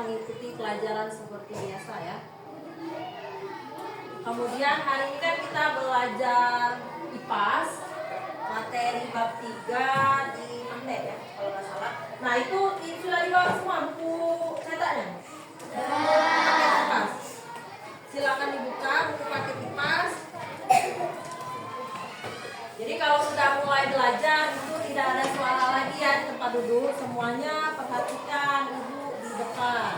mengikuti pelajaran seperti biasa ya. Kemudian hari ini kan kita belajar IPAS, materi bab 3 di magnet ya, kalau nggak salah. Nah itu sudah dibawa semua buku cetaknya. Paket IPAS. Silakan dibuka buku paket IPAS. Jadi kalau sudah mulai belajar itu tidak ada suara lagi ya di tempat duduk. Semuanya perhatikan duduk di depan.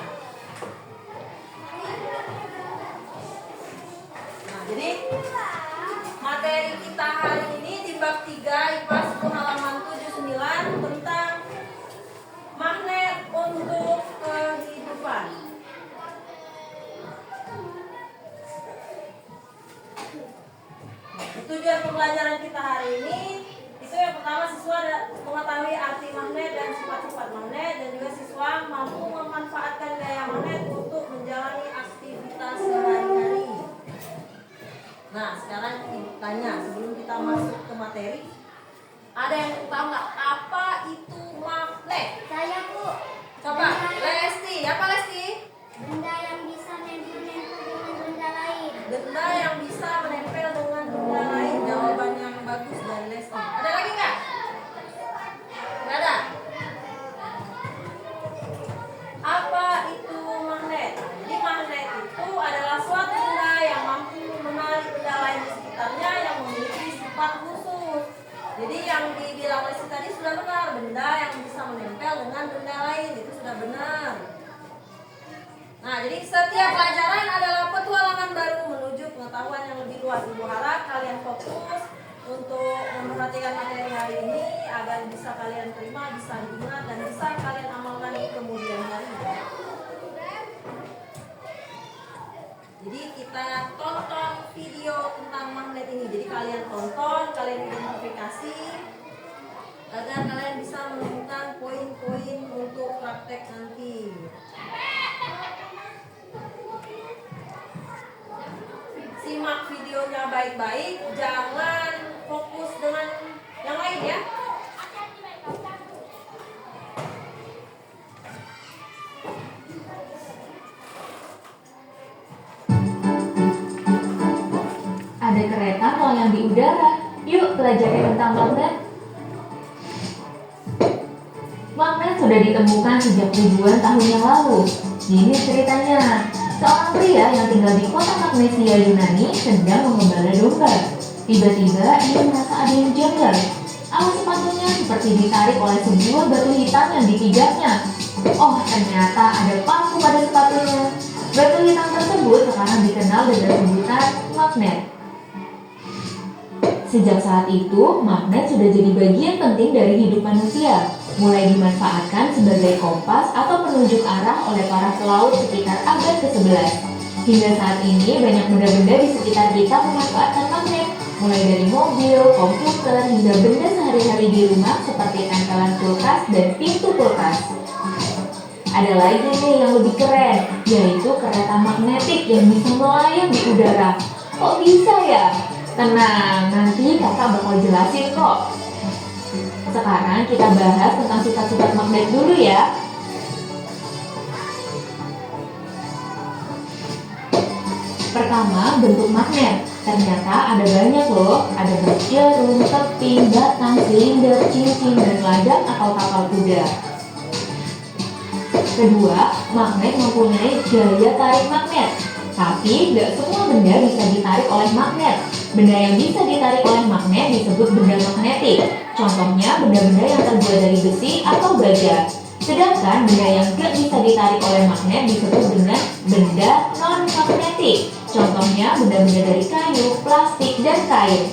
Nah jadi materi kita hari ini di bab 3 IPAS halaman 79 tentang magnet untuk kehidupan. Tujuan pembelajaran kita hari ini itu yang pertama siswa mengetahui arti magnet dan sifat-sifat magnet, dan juga siswa mampu memanfaatkan gaya magnet untuk menjalani aktivitas sehari-hari. Nah sekarang kita tanya sebelum kita masuk ke materi, ada yang tahu nggak apa itu magnet? Saya Bu. Coba Lesti, apa Lesti? Benda yang bisa menempel dengan benda lain. Benda yang bisa menempel dengan benda lain. Jawaban yang bagus dari Lesti. Ada lagi nggak? Nggak ada. Apa itu magnet? Jadi magnet itu adalah suatu benda yang mampu menarik benda lain di sekitarnya yang memiliki sifat khusus. Jadi yang dibilang Lesti tadi sudah benar, benda yang bisa menempel dengan benda lain itu sudah benar. Nah, jadi setiap pelajaran adalah petualangan baru menuju pengetahuan yang lebih luas. Ibu harap kalian fokus untuk memperhatikan materi hari ini agar bisa kalian terima, bisa diingat, dan bisa kalian amalkan di kemudian hari. Jadi kita tonton video tentang magnet ini. Jadi kalian tonton, kalian identifikasi agar kalian bisa menemukan poin-poin untuk praktek nanti. Simak videonya baik-baik, jangan fokus dengan yang lain ya. Ada kereta melayang di udara. Yuk pelajari tentang magnet. Magnet sudah ditemukan sejak ribuan tahun yang lalu. Ini ceritanya. Seorang pria yang tinggal di kota Magnesia Yunani sedang mengembala domba. Tiba-tiba ia merasa ada yang janggal. Alas sepatunya seperti ditarik oleh sebuah batu hitam yang dipijaknya. Oh, ternyata ada paku pada sepatunya. Batu hitam tersebut sekarang dikenal dengan sebutan magnet. Sejak saat itu, magnet sudah jadi bagian penting dari hidup manusia, mulai dimanfaatkan sebagai kompas atau penunjuk arah oleh para pelaut sekitar abad ke-11. Hingga saat ini, banyak benda-benda di sekitar kita memanfaatkan magnet, mulai dari mobil, komputer, hingga benda sehari-hari di rumah seperti tempelan kulkas dan pintu kulkas. Ada lagi nih yang lebih keren, yaitu kereta magnetik yang bisa melayang di udara. Kok bisa ya? Tenang, nanti kakak bakal jelasin kok. Sekarang kita bahas tentang sifat-sifat magnet dulu ya. Pertama, bentuk magnet. Ternyata ada banyak loh. Ada berjarum, keping, batang, silinder, cincin, dan ladang atau kapal kuda. Kedua, magnet mempunyai gaya tarik magnet. Tapi tidak semua benda bisa ditarik oleh magnet. Benda yang bisa ditarik oleh magnet disebut benda magnetik. Contohnya benda-benda yang terbuat dari besi atau baja. Sedangkan benda yang tidak bisa ditarik oleh magnet disebut dengan benda non-magnetik. Contohnya benda-benda dari kayu, plastik, dan kain.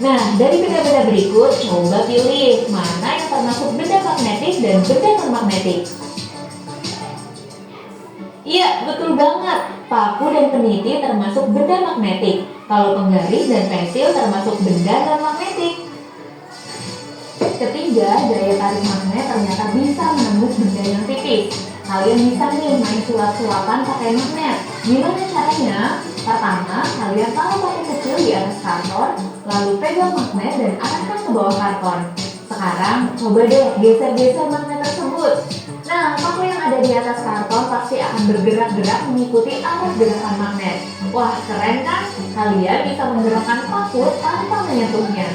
Nah, dari benda-benda berikut, coba pilih mana yang termasuk benda magnetik dan benda non-magnetik. Iya, betul banget. Paku dan peniti termasuk benda magnetik. Kalau penggaris dan pensil termasuk benda non-magnetik. Ketiga, daya tarik magnet ternyata bisa menembus benda yang tipis. Kalian bisa nih main sulap-sulapan pakai magnet. Gimana caranya? Pertama, kalian taruh pakai kecil di atas karton, lalu pegang magnet dan arahkan ke bawah karton. Sekarang, coba deh geser-geser magnet tersebut. Nah, paku yang ada di atas karton pasti akan bergerak-gerak mengikuti arah gerakan magnet. Wah, keren kan? Kalian bisa menggerakkan paku tanpa menyentuhnya.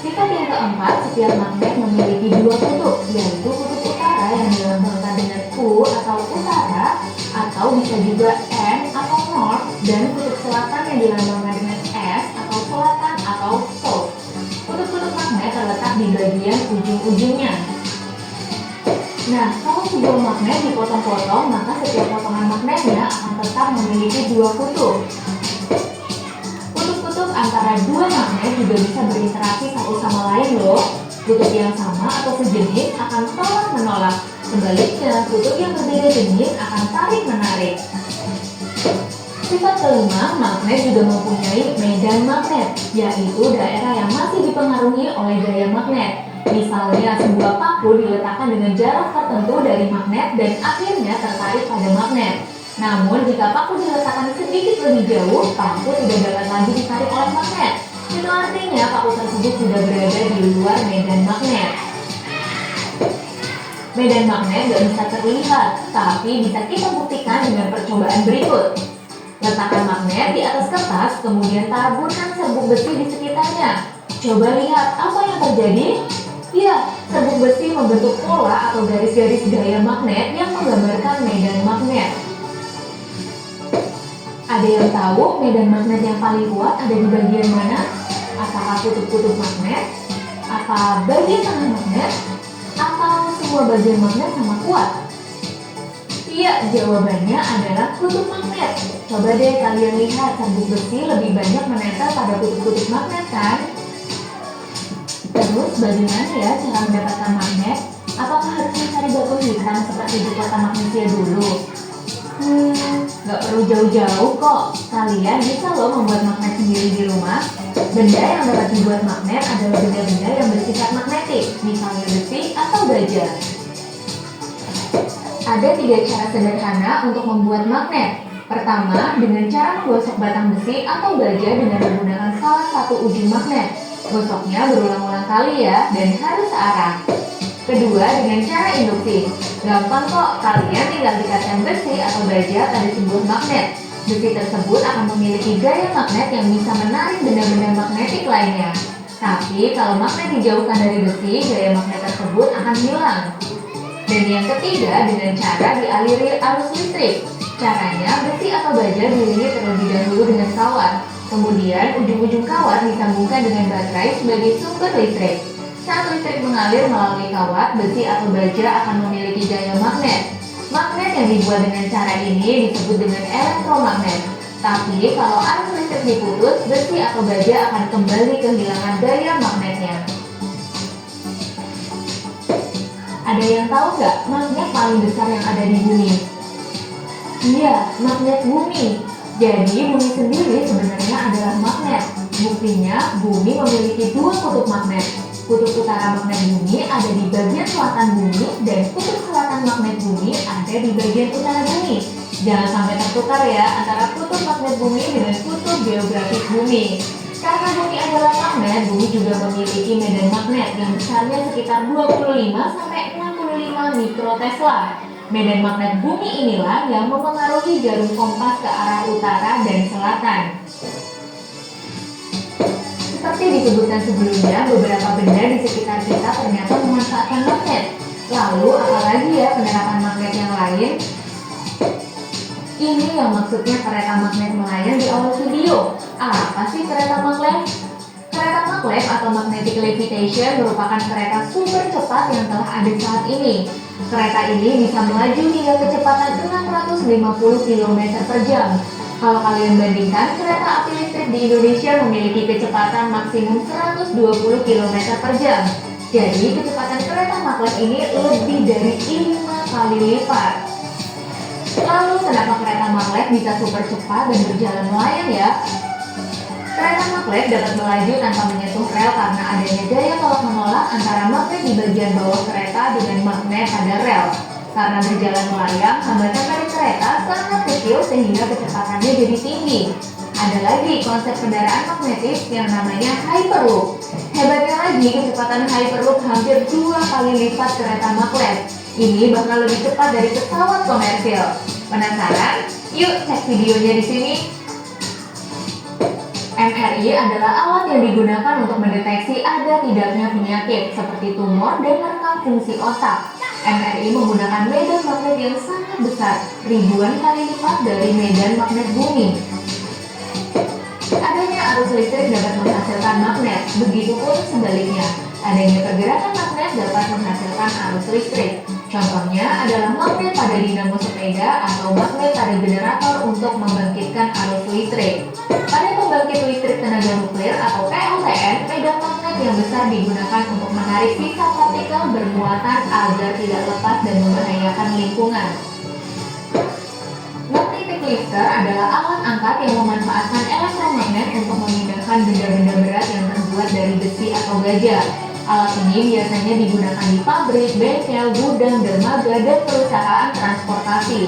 Sifat yang keempat, setiap magnet memiliki dua kutub, yaitu kutub utara yang dilambangkan dengan U atau utara, atau bisa juga N atau North, dan kutub selatan yang dilambangkan dengan S atau selatan atau South. Kutub-kutub magnet terletak di bagian ujung-ujungnya. Nah, kalau sebuah magnet dipotong-potong, maka setiap potongan magnetnya akan tetap memiliki dua kutub. Kutub-kutub antara dua magnet juga bisa berinteraksi satu sama lain loh. Kutub yang sama atau sejenis akan tolak-menolak. Sebaliknya, kutub yang berbeda jenis akan tarik-menarik. Sifat kelima, magnet juga mempunyai medan magnet, yaitu daerah yang masih dipengaruhi oleh gaya magnet. Misalnya, sebuah paku diletakkan dengan jarak tertentu dari magnet dan akhirnya tertarik pada magnet. Namun, jika paku diletakkan sedikit lebih jauh, paku tidak dapat lagi ditarik oleh magnet. Itu artinya paku tersebut sudah berada di luar medan magnet. Medan magnet gak bisa terlihat, tapi bisa kita buktikan dengan percobaan berikut. Letakkan magnet di atas kertas, kemudian taburkan serbuk besi di sekitarnya. Coba lihat apa yang terjadi. Ya, serbuk besi membentuk pola atau garis-garis gaya magnet yang menggambarkan medan magnet. Ada yang tahu medan magnet yang paling kuat ada di bagian mana? Apakah kutub-kutub magnet? Apa bagian tengah magnet? Atau semua bagian magnet sama kuat? Iya, jawabannya adalah kutub magnet. Coba deh kalian lihat, serbuk besi lebih banyak menempel pada kutub-kutub magnet kan? Terus bagaimana ya cara mendapatkan magnet? Apakah harus mencari batu hitam seperti di kota magnesia dulu? Gak perlu jauh-jauh kok. Kalian bisa loh membuat magnet sendiri di rumah. Benda yang dapat dibuat magnet adalah benda-benda yang bersifat magnetik, misalnya besi atau baja. Ada 3 cara sederhana untuk membuat magnet. Pertama, dengan cara menggosok batang besi atau baja dengan menggunakan salah satu ujung magnet. Gosoknya berulang-ulang kali ya, dan harus searah. Kedua, dengan cara induksi. Gampang kok, kalian tinggal dikatkan besi atau baja pada sebuah magnet. Besi tersebut akan memiliki gaya magnet yang bisa menarik benda-benda magnetik lainnya. Tapi kalau magnet dijauhkan dari besi, gaya magnet tersebut akan hilang. Dan yang ketiga, dengan cara dialiri arus listrik. Caranya, besi atau baja diiringi terlebih dahulu dengan kawat. Kemudian, ujung-ujung kawat disambungkan dengan baterai sebagai sumber listrik. Saat listrik mengalir melalui kawat, besi atau baja akan memiliki gaya magnet. Magnet yang dibuat dengan cara ini disebut dengan elektromagnet. Tapi kalau arus listrik diputus, besi atau baja akan kembali kehilangan gaya magnetnya. Ada yang tahu nggak magnet paling besar yang ada di bumi? Iya, magnet bumi. Jadi bumi sendiri sebenarnya adalah magnet. Buktinya, bumi memiliki 2 kutub magnet. Kutub utara magnet bumi ada di bagian selatan bumi dan kutub selatan magnet bumi ada di bagian utara bumi. Jangan sampai tertukar ya antara kutub magnet bumi dengan kutub geografis bumi. Karena bumi adalah magnet, bumi juga memiliki medan magnet yang besarnya sekitar 25–65 mikrotesla. Medan magnet bumi inilah yang mempengaruhi jarum kompas ke arah utara dan selatan. Seperti disebutkan sebelumnya, beberapa benda di sekitar kita ternyata memanfaatkan magnet. Lalu, apalagi ya penerapan magnet yang lain? Ini yang maksudnya kereta magnet melayang di awal video. Apa sih kereta magnet? Kereta maglev atau magnetic levitation merupakan kereta super cepat yang telah ada saat ini. Kereta ini bisa melaju hingga kecepatan 650 km per jam. Kalau kalian bandingkan, kereta api listrik di Indonesia memiliki kecepatan maksimum 120 km per jam. Jadi kecepatan kereta maglev ini lebih dari 5 kali lipat. Lalu kenapa kereta maglev bisa super cepat dan berjalan melayang ya? Kereta maglev dapat melaju tanpa menyentuh rel karena adanya gaya tolak-menolak antara magnet di bagian bawah kereta dengan magnet pada rel. Karena berjalan melayang, hambatan dari kereta sangat kecil sehingga kecepatannya jadi tinggi. Ada lagi konsep kendaraan magnetis yang namanya Hyperloop. Hebatnya lagi, kecepatan Hyperloop hampir 2 kali lipat kereta magnet. Ini bahkan lebih cepat dari pesawat komersil. Penasaran? Yuk cek videonya di sini. MRI adalah alat yang digunakan untuk mendeteksi ada tidaknya penyakit seperti tumor dan merekam fungsi otak. MRI menggunakan medan magnet yang sangat besar, ribuan kali lipat dari medan magnet bumi. Adanya arus listrik dapat menghasilkan magnet, begitupun sebaliknya. Adanya pergerakan magnet dapat menghasilkan arus listrik. Contohnya adalah magnet pada dinamo sepeda atau magnet pada generator untuk membangkitkan arus listrik. Pada pembangkit listrik tenaga nuklir atau PLTN, medan magnet yang besar digunakan untuk menarik sisa partikel bermuatan agar tidak lepas dan membahayakan lingkungan. Magnetic lifter adalah alat angkat yang memanfaatkan elektromagnet untuk memindahkan benda-benda berat yang terbuat dari besi atau baja. Alat ini biasanya digunakan di pabrik, bengkel, gudang, dermaga, dan perusahaan transportasi.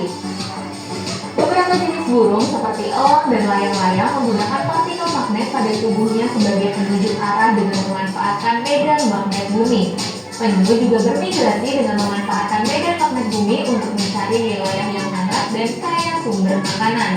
Beberapa jenis burung seperti elang dan layang-layang menggunakan partikel magnet pada tubuhnya sebagai penunjuk arah dengan memanfaatkan medan magnet bumi. Penyu juga bermigrasi dengan memanfaatkan medan magnet bumi untuk mencari wilayah yang hangat dan kaya sumber makanan.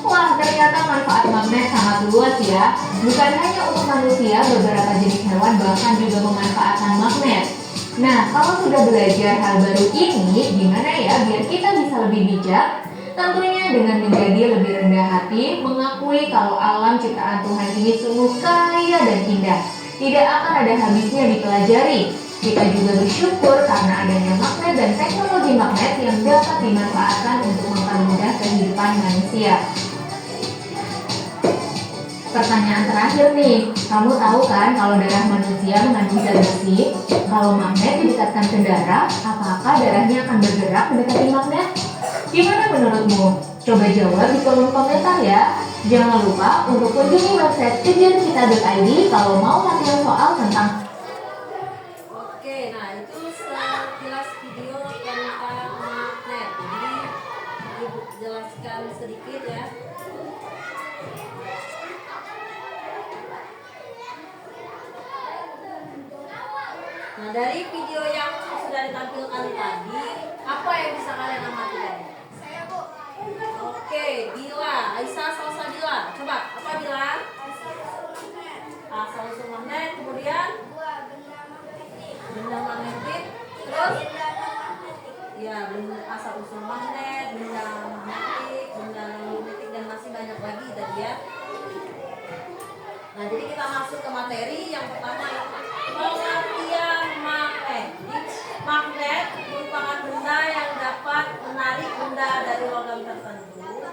Wah, ternyata manfaat magnet sangat luas ya. Bukan hanya untuk manusia, beberapa jenis hewan bahkan juga memanfaatkan magnet. Nah, kalau sudah belajar hal baru ini, gimana ya biar kita bisa lebih bijak? Tentunya dengan menjadi lebih rendah hati, mengakui kalau alam ciptaan Tuhan ini sungguh kaya dan indah. Tidak akan ada habisnya dipelajari. Kita juga bersyukur karena adanya magnet dan teknologi magnet yang dapat dimanfaatkan untuk mempermudah kehidupan manusia. Pertanyaan terakhir nih, kamu tahu kan kalau darah manusia mengandung zat besi? Kalau magnet didekatkan ke darah, apakah darahnya akan bergerak mendekati magnet? Gimana menurutmu? Coba jawab di kolom komentar ya. Jangan lupa untuk kunjungi website kejarkita.id kalau mau latihan soal tentang. Oke, nah itu sekilas video tentang magnet. Jadi ibu jelaskan sedikit ya. Nah, dari video yang sudah ditampilkan tadi, apa yang bisa kalian amati tadi? Saya, Bu. Oke, Bila, Aisyah Salsabila. Coba, apa Bila? Asal usul magnet, kemudian benda magnetik, terus ya benda asal usul magnet, benda magnetik, benda magnetik dan masih banyak lagi tadi ya. Nah, jadi kita masuk ke materi yang pertama, pengertian magnet. Jadi, magnet merupakan benda yang dapat menarik benda dari logam tertentu.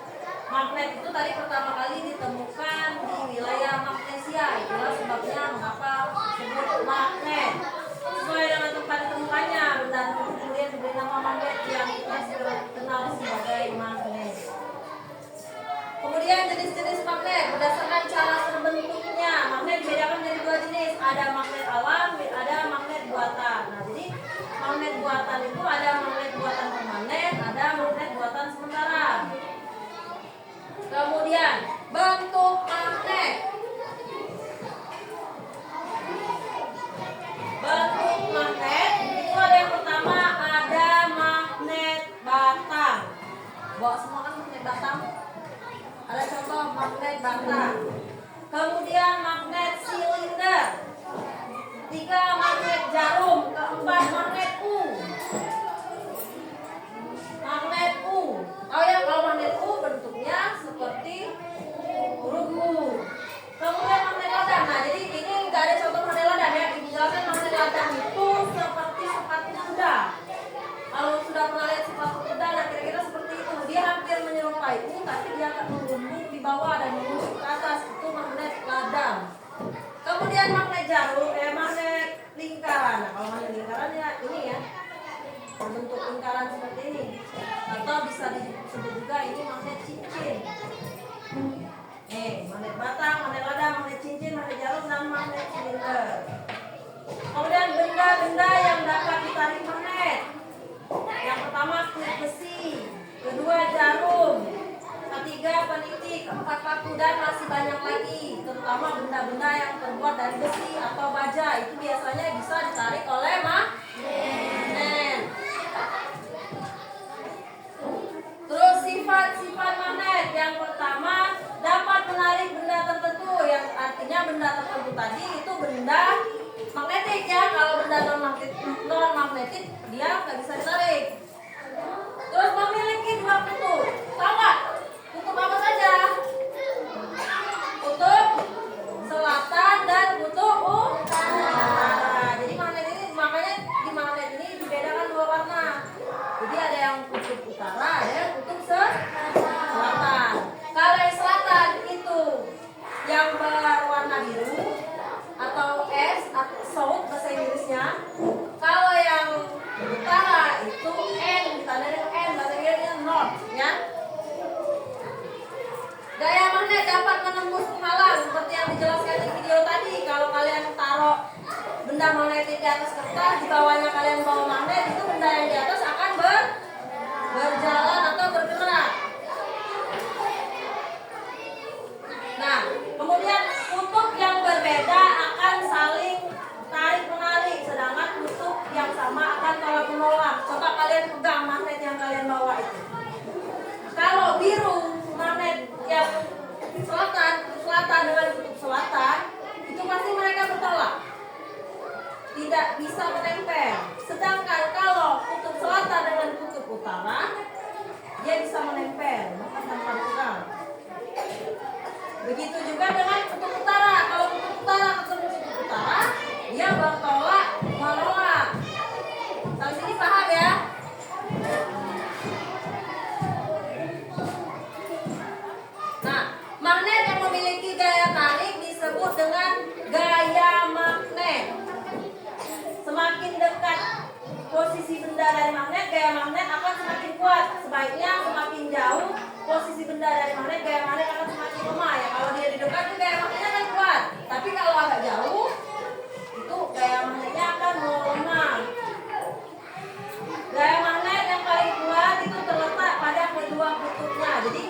Magnet itu tadi pertama kali ditemukan di wilayah Magnesia. Itulah sebabnya mengapa disebut magnet. Sesuai dengan tempat ditemukannya, benda tersebut kemudian diberi nama magnet yang kita kenal sebagai magnet. Kemudian jenis-jenis magnet berdasarkan cara terbentuknya. Magnet dibedakan menjadi dua jenis, ada magnet alam, ada magnet buatan. Nah, jadi magnet buatan itu ada magnet buatan permanen, ada magnet buatan sementara. Kemudian bentuk magnet. Bentuk magnet itu ada yang pertama ada magnet batang. Bawa semua kan magnet batang. Ada contoh magnet batang. Kemudian magnet silinder. Tiga magnet jarum. Keempat magnet U. Magnet U. Oh ya, kalau magnet U bentuknya seperti huruf U. Kemudian magnet ladang. Nah, jadi ini nggak ada contoh magnet ladang ya. Dijelaskan magnet ladang itu seperti sepatu kuda. Kalau sudah pernah lihat sepatu kuda, nah kira-kira seperti itu. Dia hampir menyerupai U, tapi dia akan menggumpul di bawah dan menusuk ke atas. Itu magnet ladang. Kemudian magnet jarum, magnet lingkaran. Nah, kalau magnet lingkaran ya ini ya, berbentuk lingkaran seperti ini. Atau bisa disebut juga ini magnet cincin. Magnet batang, magnet ladang, magnet cincin, magnet jarum, dan magnet silinder. Kemudian benda-benda yang dapat ditarik magnet. Yang pertama kulit besi, kedua jarum, ketiga penitik, dan masih banyak lagi, terutama benda-benda yang terbuat dari besi atau baja. Itu biasanya bisa ditarik oleh magnet. Terus sifat-sifat magnet. Yang pertama, dapat menarik benda tertentu, yang artinya benda tertentu tadi itu benda magnetik ya. Kalau benda non magnetik dia nggak bisa ditarik. Terus memiliki dua kutub. Tahu nggak? Kutub apa saja? Kutub selatan dan kutub utara. Jadi magnet ini, makanya di magnet ini dibedakan dua warna. Jadi ada yang kutub utara, ada yang kutub selatan. Kalau yang selatan itu yang berwarna biru atau S atau south bahasa Inggrisnya. Kalau yang utara itu N, ditandai dengan N, bahasa Inggrisnya north ya. Gaya magnet dapat menembus penghalang seperti yang dijelaskan di video tadi. Kalau kalian taruh benda magnetik di atas kertas, di bawahnya kalian bawa magnet, itu benda yang di atas akan berjalan atau bergerak. Nah, kemudian kutub yang berbeda akan saling tarik menarik, sedangkan kutub yang sama akan tolak menolak. Coba kalian pegang magnet yang kalian bawa itu. Kalau biru, magnet yang selatan dengan kutub selatan, itu pasti mereka bertolak, tidak bisa menempel. Sedangkan kalau kutub selatan dengan kutub utara, dia bisa menempel, bahkan tanpa dipegang. Begitu juga dengan kutub utara. Kalau kutub utara ketemu kutub utara, dia bertolak menolak. Sampai sini paham ya? Nah, magnet yang memiliki gaya tarik disebut dengan gaya magnet. Semakin dekat posisi benda dari magnet, gaya magnet akan semakin kuat. Sebaiknya semakin jauh posisi benda dari magnet, gaya magnet akan semakin lemah ya. Kalau dia di dekat itu gaya magnetnya akan kuat. Tapi kalau agak jauh, itu gaya magnetnya akan melemah. Gaya magnet yang paling kuat itu terletak pada kedua kutubnya. Jadi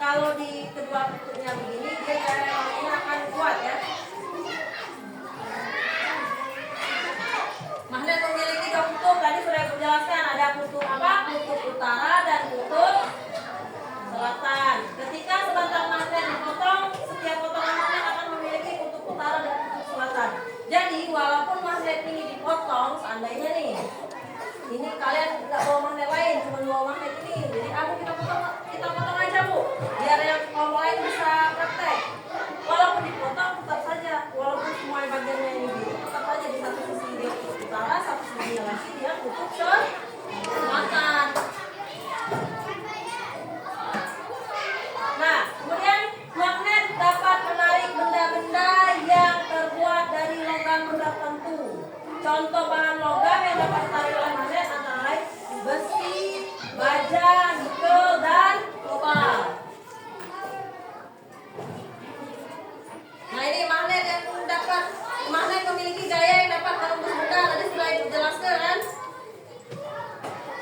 kalau di kedua kutubnya begini, dia gaya magnetnya akan kuat ya. Magnet memiliki dua kutub, tadi sudah dijelaskan, ada kutub apa? Kutub utara dan kutub selatan. Ketika sebatang magnet dipotong, setiap potongan magnet akan memiliki kutub utara dan kutub selatan. Jadi walaupun magnet ini dipotong, seandainya nih, ini kalian nggak bawa magnet lain, cuma bawa magnet ini. Jadi kita potong aja bu, biar yang kelompok lain bisa praktek. Walaupun dipotong tetap saja, walaupun semua bagiannya ini biru, tetap saja di satu sisi dia kutub utara, satu sisi lagi dia kutub selatan. Nah, kemudian magnet dapat menarik benda-benda yang terbuat dari logam tertentu. Contoh bahan logam yang dapat ditarik oleh magnet antara lain besi, baja, nikel, dan kopal. Nah, ini magnet yang magnet memiliki gaya yang dapat menembus benda, tadi sudah dijelaskan kan?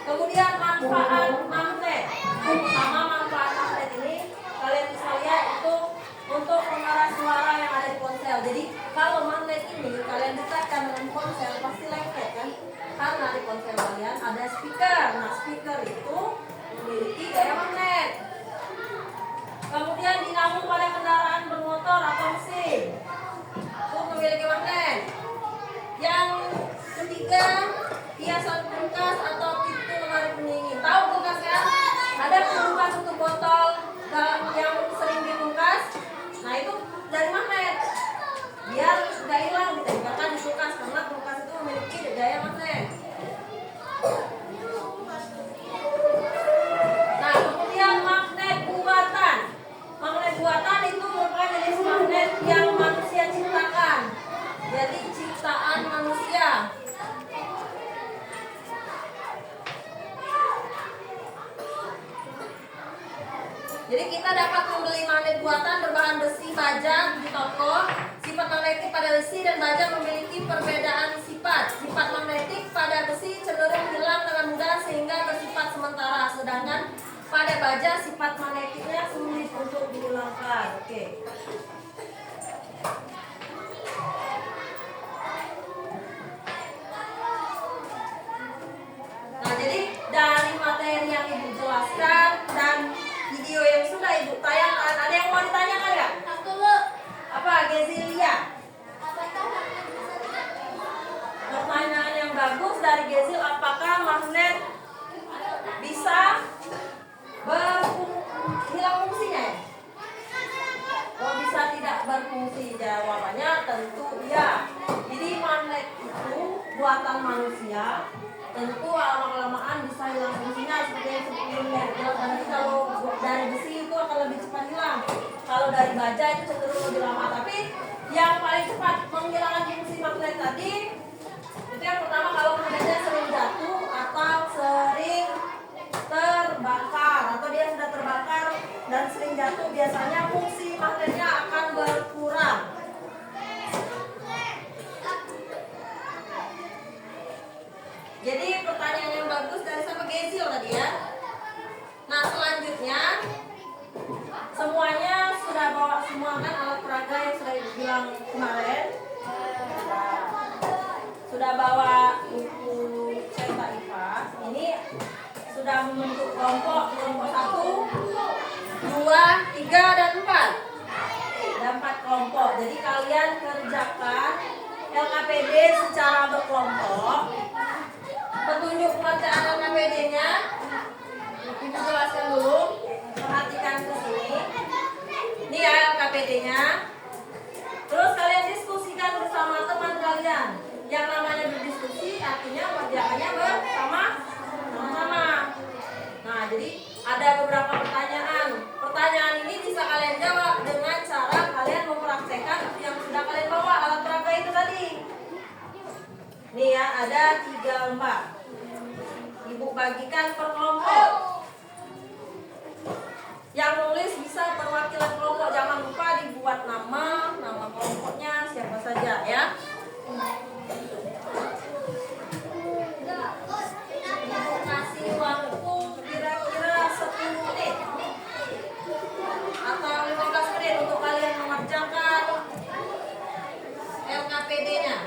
Kemudian manfaat magnet. Sama manfaat magnet ini kalian bisa lihat itu untuk pengeras suara yang ada di ponsel. Jadi kalau magnet ini kalian dekatkan dengan ponsel pasti lengket kan? Karena di ponsel kalian ada speaker. Nah, speaker itu memiliki gaya magnet. Kemudian dinamo pada kendaraan bermotor atau mesin itu memiliki magnet. Yang ketiga, hiasan kulkas atau pintu lemari pendingin. Tahu kulkas kan? Ada kulkas untuk botol yang sering di kulkas. Nah, itu dari magnet. Biar nggak hilang, ditempelkan di kulkas karena kulkas itu memiliki gaya magnet. Nah, kemudian magnet buatan. Magnet buatan itu merupakan jenis magnet yang manusia ciptakan. Jadi ciptaan manusia. Jadi kita dapat membeli magnet buatan berbahan besi baja di toko. Sifat magnetik pada besi dan baja memiliki perbedaan sifat. Sifat magnetik pada besi cenderung hilang dengan mudah sehingga bersifat sementara. Sedangkan pada baja sifat magnetiknya sulit untuk dihilangkan. Oke. Nah, jadi dari materi yang Ibu jelaskan dan video yang sudah Ibu tayangkan, ada yang mau ditanyakan nggak? Aku lu. Apa, Gezilia? Apakah magnet bisa Pertanyaan yang bagus dari Gezil, apakah magnet bisa hilang fungsinya ya? Oh, bisa tidak berfungsi? Jawabannya tentu iya. Jadi magnet itu buatan manusia, tentu lama-kelamaan bisa hilang fungsinya seperti yang sebelumnya jelas. Nanti kalau dari besi itu akan lebih cepat hilang. Kalau dari baja itu cenderung lebih lama. Tapi yang paling cepat menghilangkan fungsi magnet tadi itu yang pertama, kalau magnetnya sering jatuh atau sering terbakar, atau dia sudah terbakar dan sering jatuh, biasanya fungsi magnetnya akan berkurang. Jadi pertanyaan yang bagus dari sama Gezil tadi ya. Nah, selanjutnya semuanya sudah bawa semua kan alat peraga yang sudah dibilang kemarin. Sudah bawa buku cetak IPA. Ini sudah membentuk kelompok 1, 2, 3, dan 4. Ada 4 kelompok. Jadi kalian kerjakan LKPD secara berkelompok. Petunjuk pengerjaan LKPD-nya Ibu jelaskan dulu. Perhatikan ke sini. Ini ya LKPD-nya. Terus kalian diskusikan bersama teman kalian. Yang namanya berdiskusi artinya kerjaannya bersama-sama. Nah, jadi ada beberapa pertanyaan. Pertanyaan ini bisa kalian jawab dengan cara kalian mempraktekkan yang sudah kalian bawa alat peraga itu tadi. Nih ya, ada 3 lembar. Ibu bagikan per kelompok. Yang nulis bisa perwakilan kelompok. Jangan lupa dibuat nama kelompoknya siapa saja ya. Ibu kasih waktu kira-kira 10 menit atau 15 menit untuk kalian mengerjakan LKPD-nya.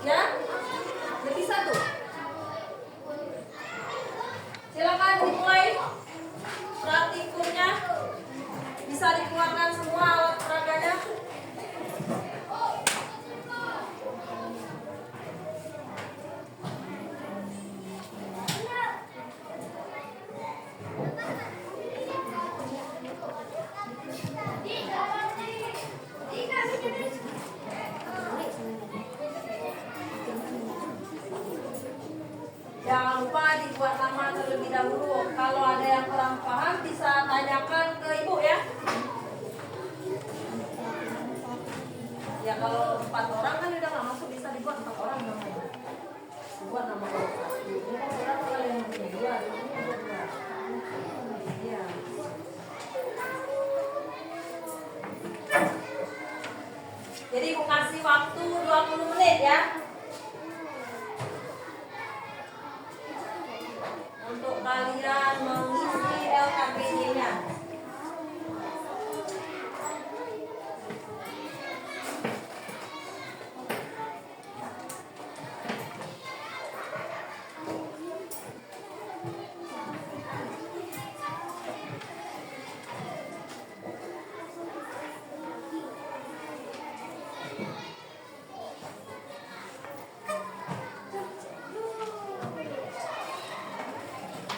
Ya, udah bisa tuh. Silakan dimulai praktikumnya. Bisa dikeluarkan semua alat peraganya. Jangan lupa dibuat nama terlebih dahulu. Kalau ada yang kurang paham bisa tanyakan ke ibu ya. Ya kalau 4 orang kan udah nggak masuk, bisa dibuat 4 orang namanya. Buat nama orang satu. Ini kan berapa kali yang punya 2, ini ada 2. Iya. Jadi aku kasih waktu 20 menit ya. Untuk kalian mengisi LKPD-nya.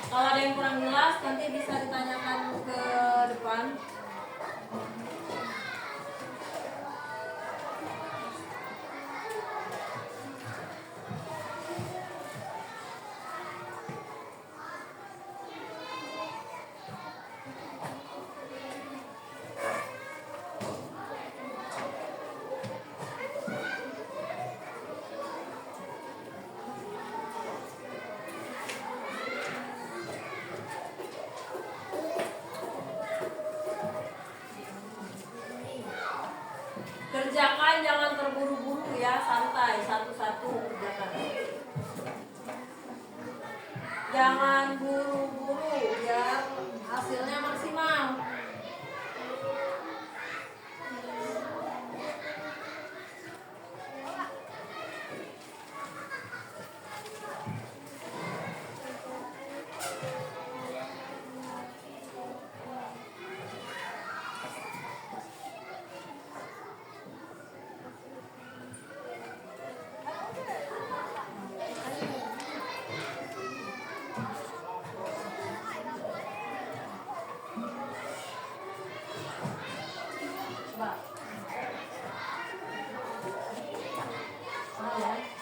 Kalau ada yang kurang jelas nanti bisa ditanyakan ke depan. terburu-buru biar hasilnya maksimal. Coba. Nah, ya.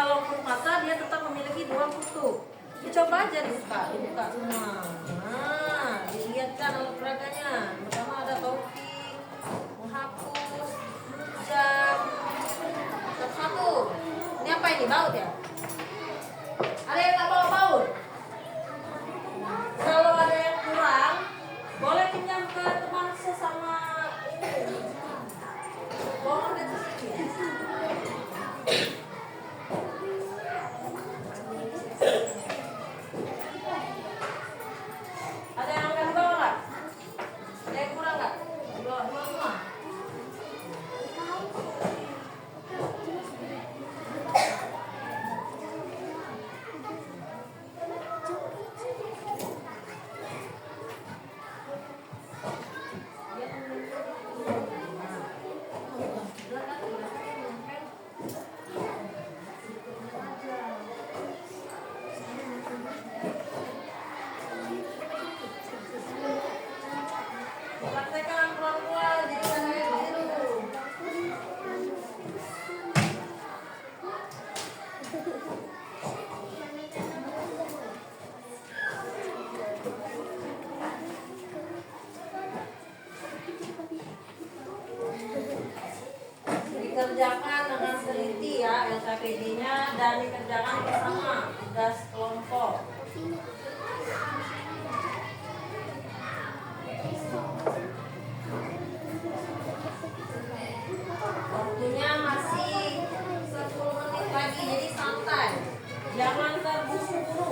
walaupun patah dia tetap memiliki dua kutub. Dicoba aja dibuka semua. Nah, dilihatkan alat peraganya. Pertama ada topi, menghapus, jam. Satu. Ini apa ini? Baut ya? Ada yang tak bawa baut? Kalau ada yang kurang, boleh pinjam ke teman sesama ini. Bawa ke sini ya. Ada yang akan bawa nggak? Ada yang kurang nggak? Bawa semua. Praktekkan pelan-pelan, jangan biru. Dikerjakan dengan teliti ya LKPD-nya dan dikerjakan bersama tugas kelompok. Waktunya masih 10 menit lagi, jadi santai. Jangan terburu-buru.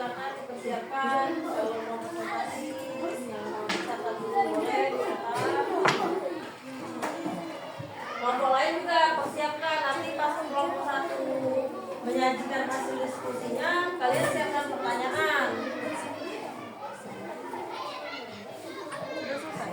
silakan dipersiapkan. Kalau mau presentasi, yang mau dicatat dulu boleh dicatat. Kelompok lain juga persiapkan, nanti pas kelompok 1 menyajikan hasil diskusinya, kalian siapkan pertanyaan. Sudah selesai.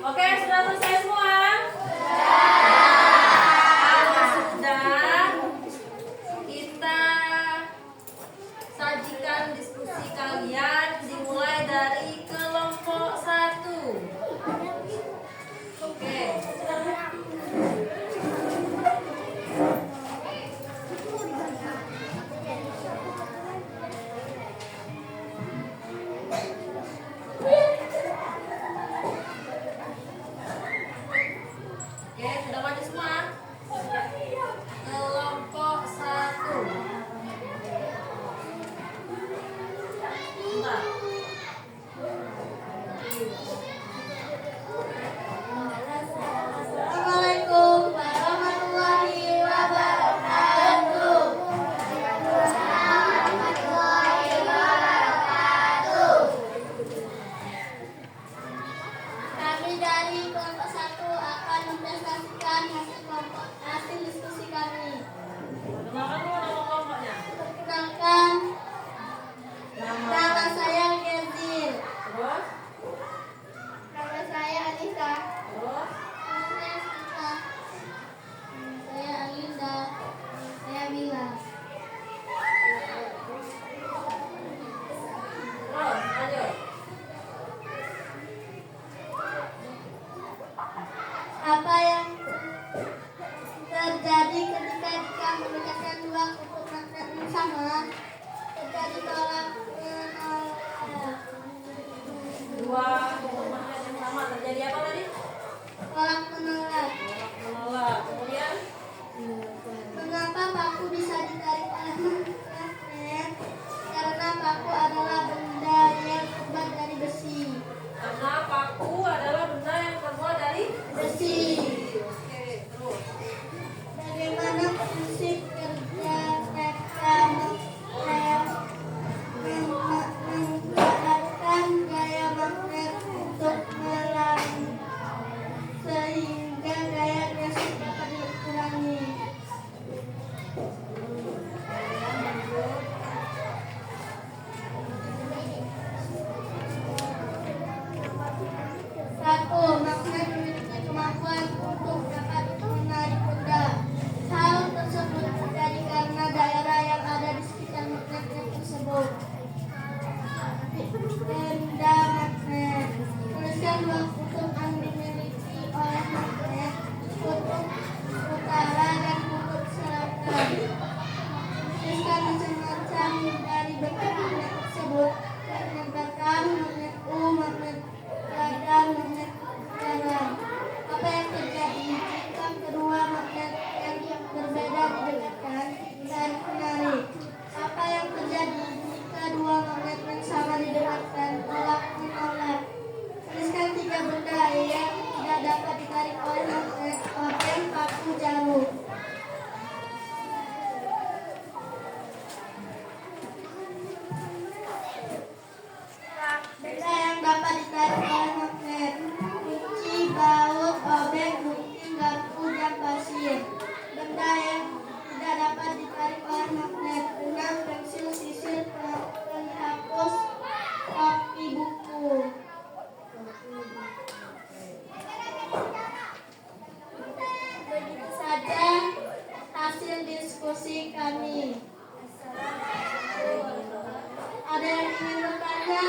Oke, sudah selesai semua? Kalau sudah, kita sajikan diskusi kalian dimulai dari kelompok 1. Oke. Oke, sudah maju semua? Kelompok 1. Bentar. Assalamualaikum warahmatullahi wabarakatuh. Warahmatullahi wabarakatuh. Kami dari kelompok 1 akan mempresentasikan hasil diskusi kami. Kenalkan dulu nama kelompoknya. Perkenalkan, nama saya Gezil. Terus? Nama saya Anissa. Terus? Nama saya Sita. Saya Alinda. Saya Mila. Terus, lanjut. Apa yang terjadi ketika jika menggunakan dua kutub magnet yang sama? Terjadi tolak menolak. Dua kutub magnet yang sama terjadi apa tadi? Tolak menolak. Menolak. Kemudian? Mengapa paku bisa ditarik oleh magnet? Karena paku adalah benda yang terbuat dari besi. Karena paku adalah benda yang terbuat dari Besi. Oke, terus. Bagaimana prinsip kerja magnet memanfaatkan gaya magnet untuk melalui diskusi kami. Ada yang ingin bertanya?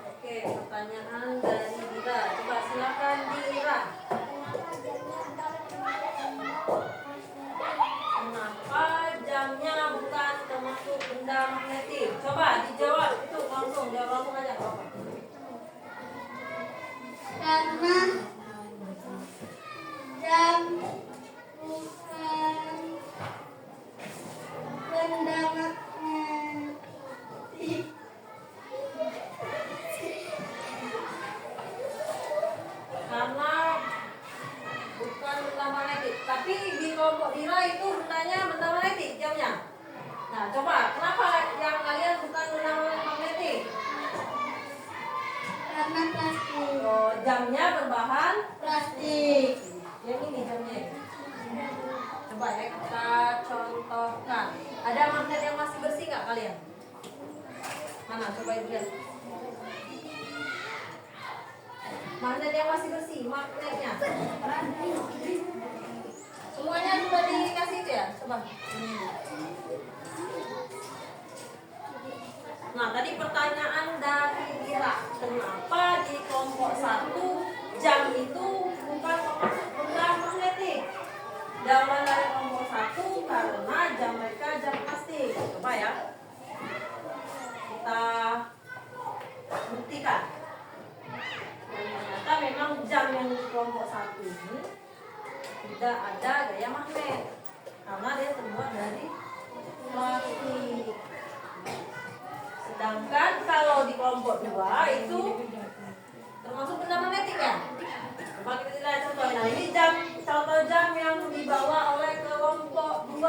Oke, pertanyaan dari Dira. Coba silakan Dira. Kenapa jamnya bukan termasuk benda magnetik? Coba dijawab itu langsung, jawab langsung aja. Apa? Karena jam bukan benda magnetik. Karena bukan benda magnetik. Tapi di kelompok Dira itu bendanya benda magnetik jamnya. Nah, coba kenapa yang kalian bukan benda magnetik? Karena plastik. Oh, jamnya berbahan Plastik. yang ini jamnya. Coba ya kita contohkan. Ada magnet yang masih bersih nggak kalian? Mana? Coba lihat. Magnet yang masih bersih, magnetnya. Semuanya sudah dikasih itu ya? Coba. Nah, tadi pertanyaan dari Dira. Kenapa di kelompok 1 jam itu bukan termasuk benda magnetik? Jawaban dari kelompok 1 karena jam mereka jam plastik. Coba ya. Kita buktikan. Dan ternyata memang jam yang di kelompok 1 ini tidak ada gaya magnet karena dia terbuat dari plastik. Sedangkan kalau di kelompok 2 itu termasuk benda magnetik ya. Coba kita lihat contoh. Nah, ini contoh jam yang dibawa oleh kelompok 2.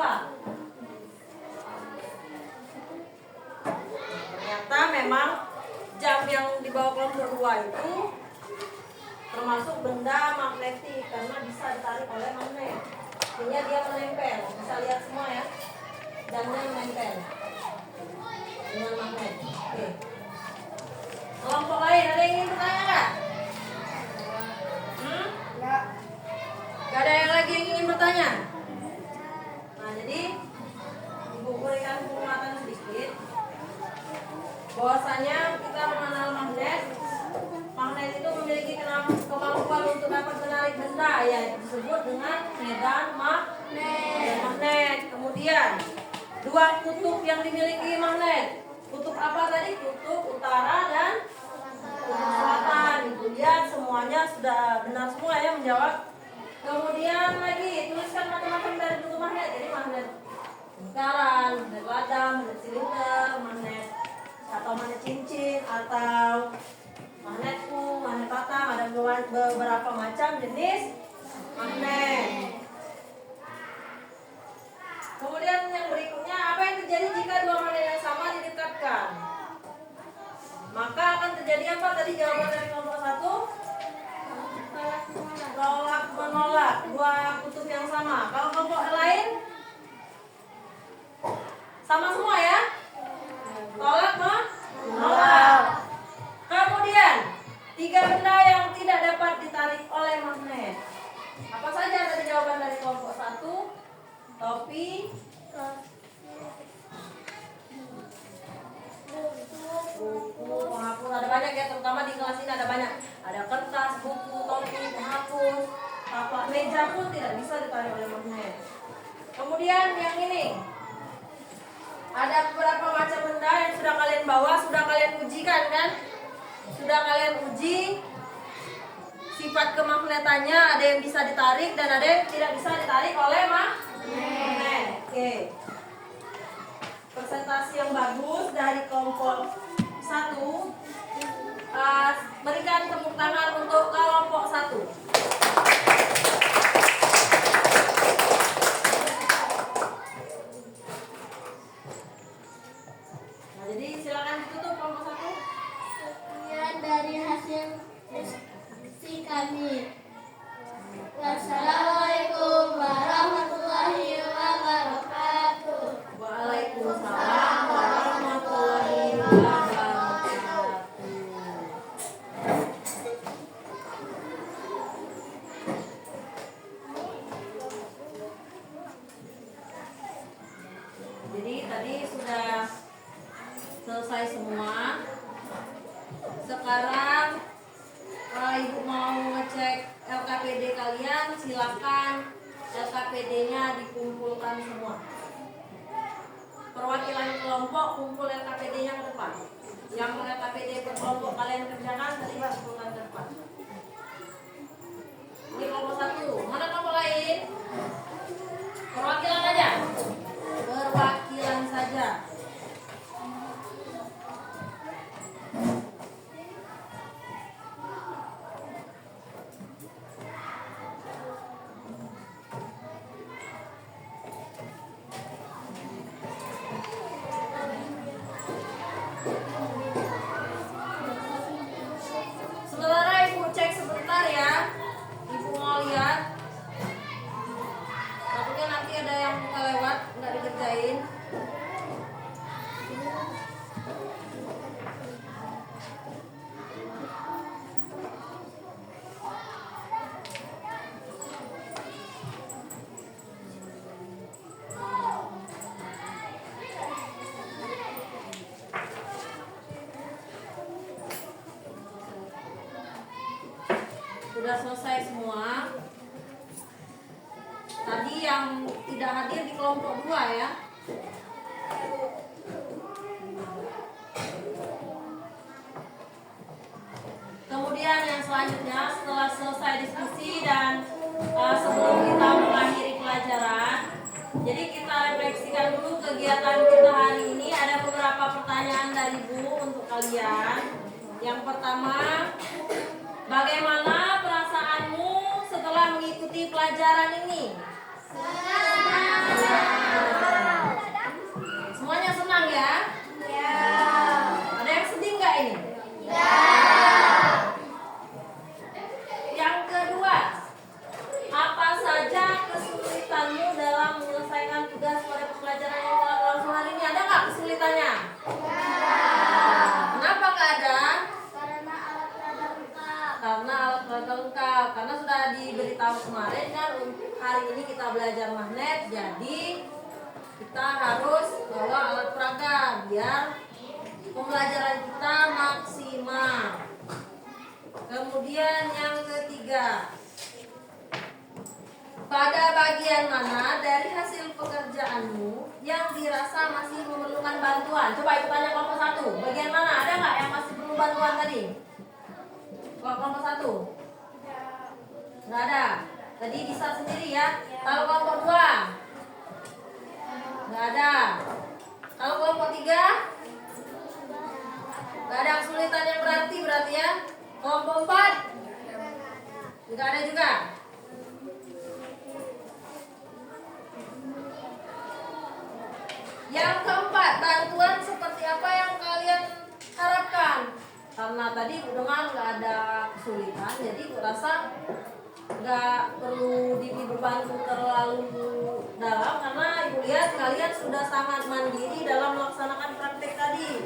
Ternyata memang jam yang dibawa kelompok 2 itu termasuk benda magnetik karena bisa ditarik oleh magnet. Artinya dia menempel. Bisa lihat semua ya. Jamnya menempel dengan magnet. Oke. Kelompok lain ada yang ingin bertanya nggak? Gak ada yang lagi yang ingin bertanya? Nah, jadi Ibu berikan penguatan sedikit bahwasanya kita mengenal magnet. Magnet itu memiliki kemampuan untuk dapat menarik benda yang disebut dengan medan magnet. Kemudian dua kutub yang dimiliki magnet. Kutub apa tadi? Kutub utara dan kutub selatan. Itu lihat semuanya sudah benar semua ya menjawab. Kemudian lagi tuliskan macam-macam dari bentuk magnet. Jadi magnet lingkaran, magnet ladang, magnet silinder, magnet atau magnet cincin atau magnet fu, magnet patah. Ada beberapa macam jenis magnet. Kemudian yang berikutnya, apa yang terjadi jika dua magnet yang sama didekatkan? Maka akan terjadi apa tadi jawaban dari kelompok 1? Tolak menolak, dua kutub yang sama. Kalau kelompok lain sama semua ya? Tolak menolak. Kemudian tiga benda yang tidak dapat ditarik oleh magnet. Apa saja tadi jawaban dari kelompok 1? Topi, buku, penghapus, ada banyak ya, terutama di kelas ini ada banyak. Ada kertas, buku, topi, penghapus, taplak meja pun tidak bisa ditarik oleh magnet. Kemudian yang ini, ada beberapa macam benda yang sudah kalian bawa, sudah kalian ujikan kan? Sudah kalian uji sifat kemagnetannya, ada yang bisa ditarik dan ada yang tidak bisa ditarik oleh magnet. Oke. Presentasi yang bagus dari kelompok 1. Berikan tepuk tangan untuk kelompok 1. Nah, jadi silakan ditutup kelompok 1. Sekian dari hasil diskusi kami. Wassalamualaikum warahmatullahi wabarakatuh. Waalaikumsalam warahmatullahi wabarakatuh. Jadi tadi sudah selesai semua. Sekarang Ibu mau ngecek LKPD kalian, silakan LKPD-nya dikumpulkan semua. Perwakilan kelompok kumpul LKPD-nya ke depan. Yang LKPD per kelompok kalian kerjakan terlibat kumpulkan ke depan. Ini kelompok 1. Mana kelompok lain? Perwakilan aja. Perwakilan saja. Sementara Ibu cek sebentar ya. Ibu mau lihat. Takutnya nanti ada yang kelewat nggak dikerjain. Sudah selesai semua. Tadi yang tidak hadir di kelompok 2 ya. Kemudian yang selanjutnya setelah selesai diskusi dan sebelum kita mengakhiri pelajaran, jadi kita refleksikan dulu kegiatan kita hari ini. Ada beberapa pertanyaan dari Bu untuk kalian. Yang pertama, bagaimana perasaanmu setelah mengikuti pelajaran ini? Semuanya senang ya? Ya. Ada yang sedih nggak ini? Ya. Yang kedua, apa saja kesulitanmu dalam menyelesaikan tugas pada pelajaran yang telah berlangsung hari ini? Ada nggak kesulitannya? Ya. Kenapa nggak ada? Karena alat peraga lengkap. Karena alat peraga lengkap. Karena sudah diberitahu kemarin kan hari ini kita belajar magnet, jadi kita harus bawa alat peraga biar pembelajaran kita maksimal. Kemudian yang ketiga, pada bagian mana dari hasil pekerjaanmu yang dirasa masih memerlukan bantuan? Coba itu tanya kelompok 1. Bagian mana? Ada nggak yang masih perlu bantuan tadi? Kelompok 1? Nggak ada. Tadi bisa sendiri ya. Kalau kelompok 2? Nggak ada. Kalau kelompok 3? Nggak ada kesulitan yang berarti ya. Kelompok 4? Nggak ada juga. Yang keempat, bantuan seperti apa yang kalian harapkan? Karena tadi aku dengar nggak ada kesulitan, jadi aku rasa nggak perlu Ibu bantu terlalu dalam, karena Ibu lihat kalian sudah sangat mandiri dalam melaksanakan praktek tadi.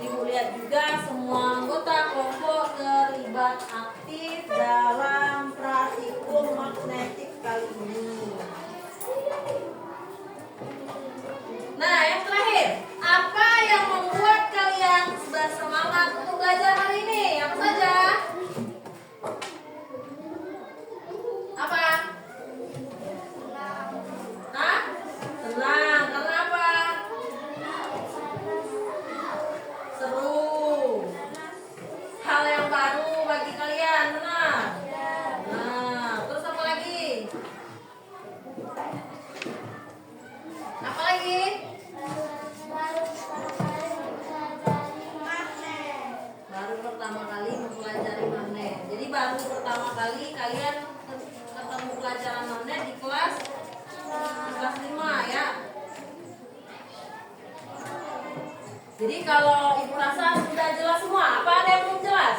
Ibu lihat juga semua anggota kelompok terlibat aktif dalam praktikum magnetik kali ini. Nah, yang terakhir, apa yang membuat kalian bersemangat untuk belajar hari ini? Apa saja? Apa? Hah? Senang. Karena apa? Seru. Hal yang baru bagi kalian, benar? Nah, terus apa lagi? Apa lagi? Baru pertama kali mempelajari magnet. Jadi baru pertama kali kalian ketemu pelajaran magnet di kelas 5 ya. Jadi kalau Ibu rasa sudah jelas semua. Apa ada yang belum jelas?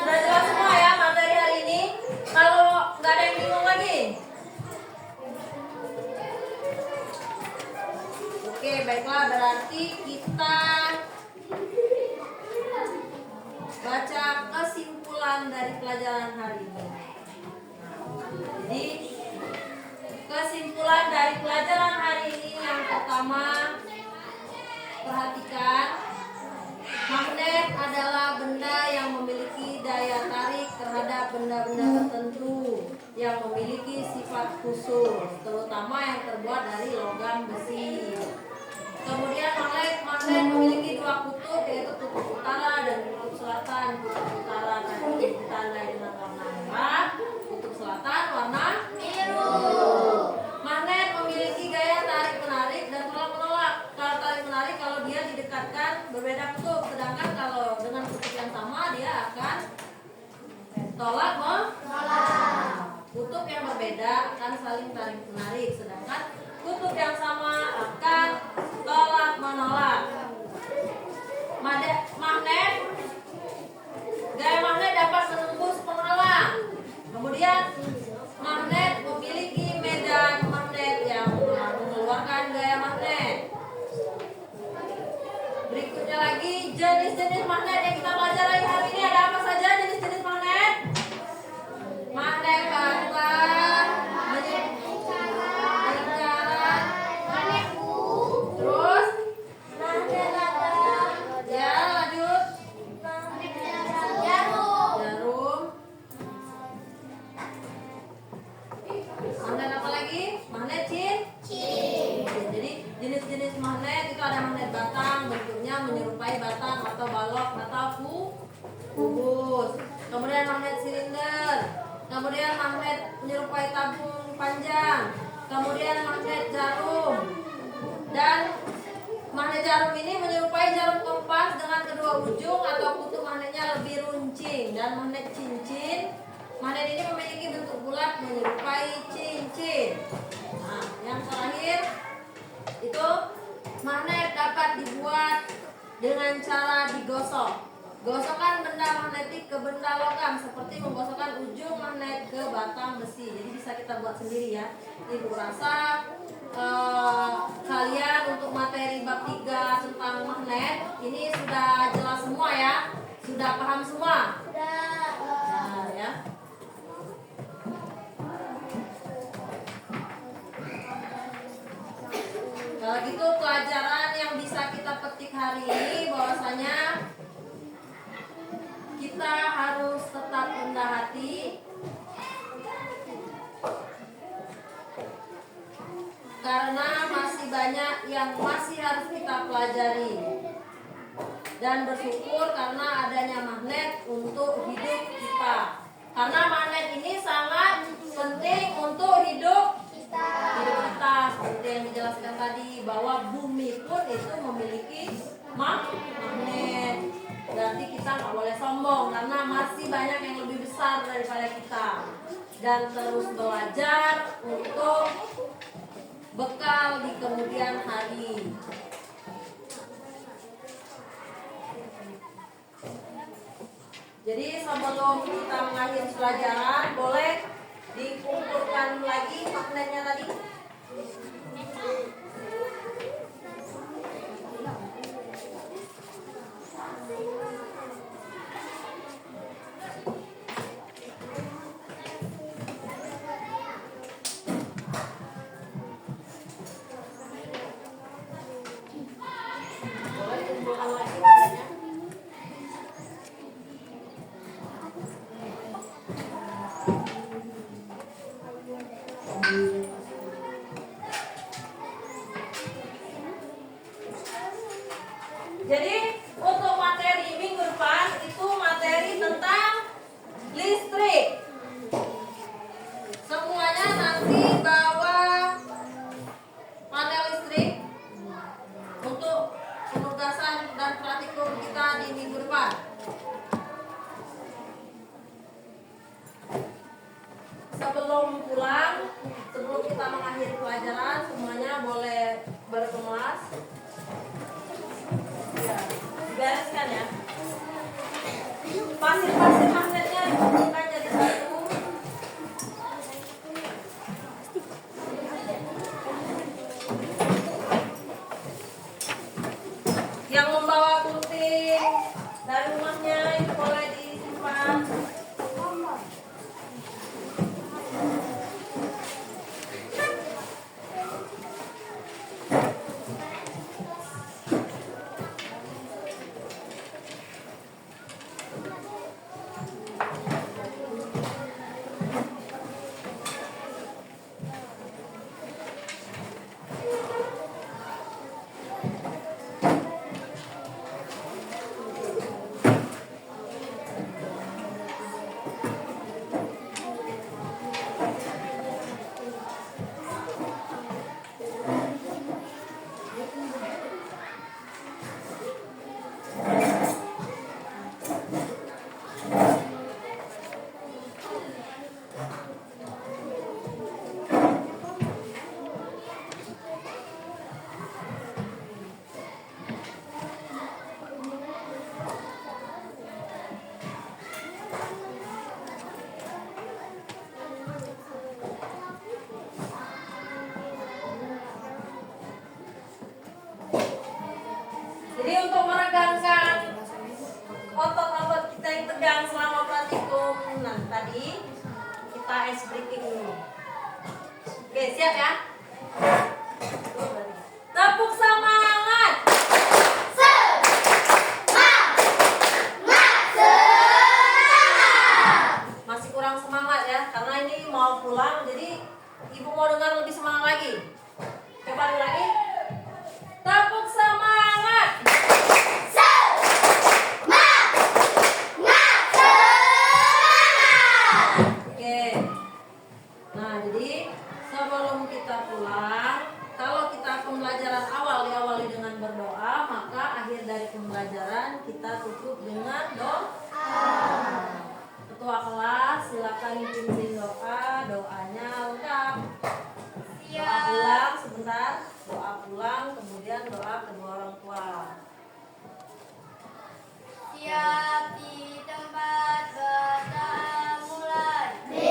Sudah jelas semua ya materi hari ini. Kalau nggak ada yang bingung lagi? Oke, baiklah, berarti kita baca kesimpulan dari pelajaran hari ini. Jadi kesimpulan dari pelajaran hari ini yang pertama, Pertama, perhatikan, magnet adalah benda yang memiliki daya tarik terhadap benda-benda tertentu yang memiliki sifat khusus, terutama yang terbuat dari logam besi. Kemudian magnet memiliki dua kutub, yaitu kutub utara dan kutub selatan. Kutub utara tadi ditandai dengan warna merah, kutub selatan warna biru. Magnet memiliki gaya tarik-menarik dan tolak-menolak. Kalau tarik-menarik, kalau dia didekatkan berbeda kutub, sedangkan kalau dengan kutub yang sama dia akan tolak-menolak. Kutub yang berbeda akan saling tarik-menarik, sedangkan kutub yang sama akan tolak-menolak. Magnet, gaya magnet dapat menembus penghalang. Kemudian magnet memiliki medan magnet yang mengeluarkan gaya magnet. Berikutnya lagi, jenis-jenis magnet yang kita pelajari hari ini ada apa saja jenis-jenis magnet? Magnet bantar, lingkaran, terus ya lanjut, jarum. Magnet apa lagi? Magnet cincin. Jadi jenis-jenis magnet itu ada magnet batang, bentuknya menyerupai batang atau balok atau kubus. Kemudian magnet silinder. Kemudian magnet menyerupai tabung panjang. Kemudian magnet jarum. Dan magnet jarum ini menyerupai jarum kompas dengan kedua ujung atau kutub magnetnya lebih runcing. Dan magnet cincin, magnet ini memiliki bentuk bulat menyerupai cincin. Nah, yang terakhir itu magnet dapat dibuat dengan cara digosok. Gosokkan benda magnetik ke benda logam seperti menggosokkan ujung magnet ke batang besi. Jadi bisa kita buat sendiri ya. Ibu rasa kalian untuk materi bab 3 tentang magnet ini sudah jelas semua ya. Sudah paham semua? Nah, ya. Kalau gitu pelajaran yang bisa kita petik hari ini bahwasanya kita harus tetap rendah hati karena masih banyak yang masih harus kita pelajari, dan bersyukur karena adanya magnet untuk hidup kita, karena magnet ini sangat penting untuk hidup kita. Seperti yang dijelaskan tadi bahwa bumi pun itu memiliki magnet. Berarti kita nggak boleh sombong karena masih banyak yang lebih besar daripada kita, dan terus belajar untuk bekal di kemudian hari. Jadi sebelum kita mengakhiri pelajaran, boleh dikumpulkan lagi magnetnya tadi. Boleh dikumpulkan lagi magnetnya. Jadi untuk materi minggu depan itu materi tentang listrik. Semuanya nanti bawa panel listrik untuk penugasan dan praktikum kita di minggu depan. Sebelum pulang, sebelum kita mengakhiri pelajaran, semuanya boleh berkemas. Ya, dibereskan ya. Pasir-pasir magnetnya dikumpulkan jadi satu. Yang membawa gunting dari rumahnya itu boleh disimpan. Jadi untuk meregangkan otot-otot kita yang tegang selama praktikum tadi, kita ice breaking dulu. Oke, siap ya? Tepuk semangat. Masih kurang semangat ya, karena ini mau pulang, jadi ibu mau dengar lebih semangat lagi. Coba dulu lagi. Tepuk semangat. Oke. Nah, jadi sebelum kita pulang, kalau kita pembelajaran awal diawali dengan berdoa, maka akhir dari pembelajaran kita tutup dengan doa. Ketua kelas silakan pimpin doa, doanya lengkap. Doa pulang sebentar, doa pulang, kemudian doa kedua orang tua. Siap di tempat berdoa mulai. Doa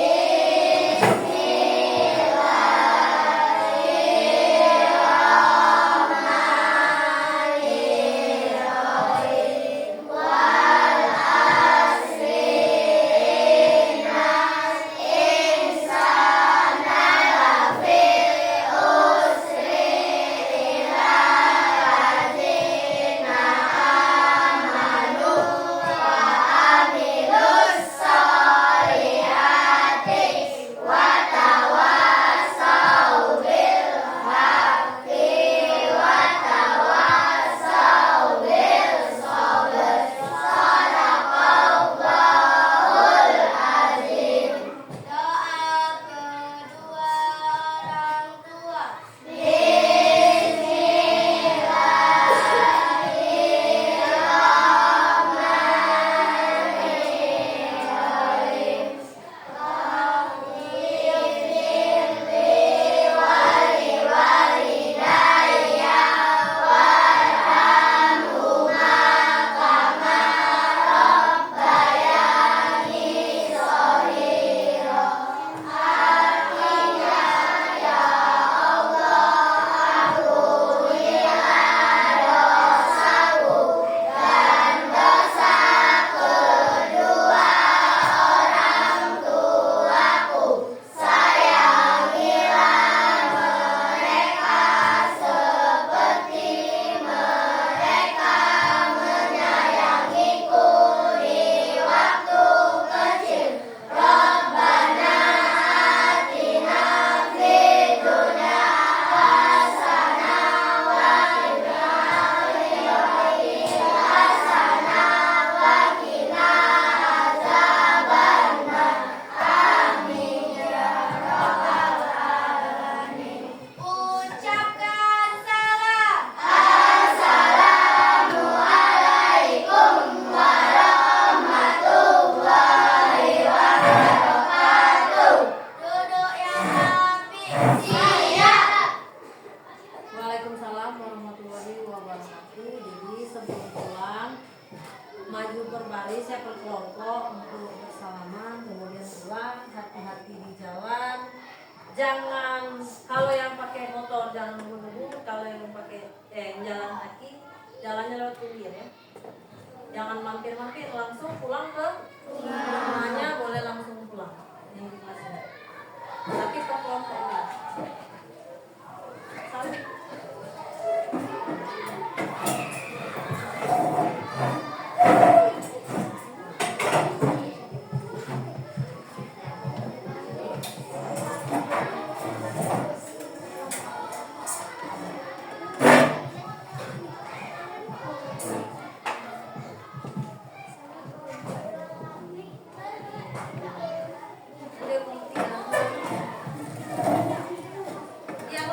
kedua orang tua. Ucapkan salam. Assalamualaikum warahmatullahi wabarakatuh. Duduk yang rapi. Siap. Waalaikumsalam warahmatullahi wabarakatuh. Jadi sebelum pulang, maju berbaris ya berkelompok untuk bersalaman, kemudian pulang, hati-hati di jalan. Jangan, kalau yang pakai motor jangan ngebut-ngebut, kalau yang pakai jalan kaki, jalannya lewat pinggir ya. Jangan mampir-mampir, langsung pulang ke rumahnya, boleh langsung pulang yang di kelas ini. Tapi ke kelompok ya. Saling. Yang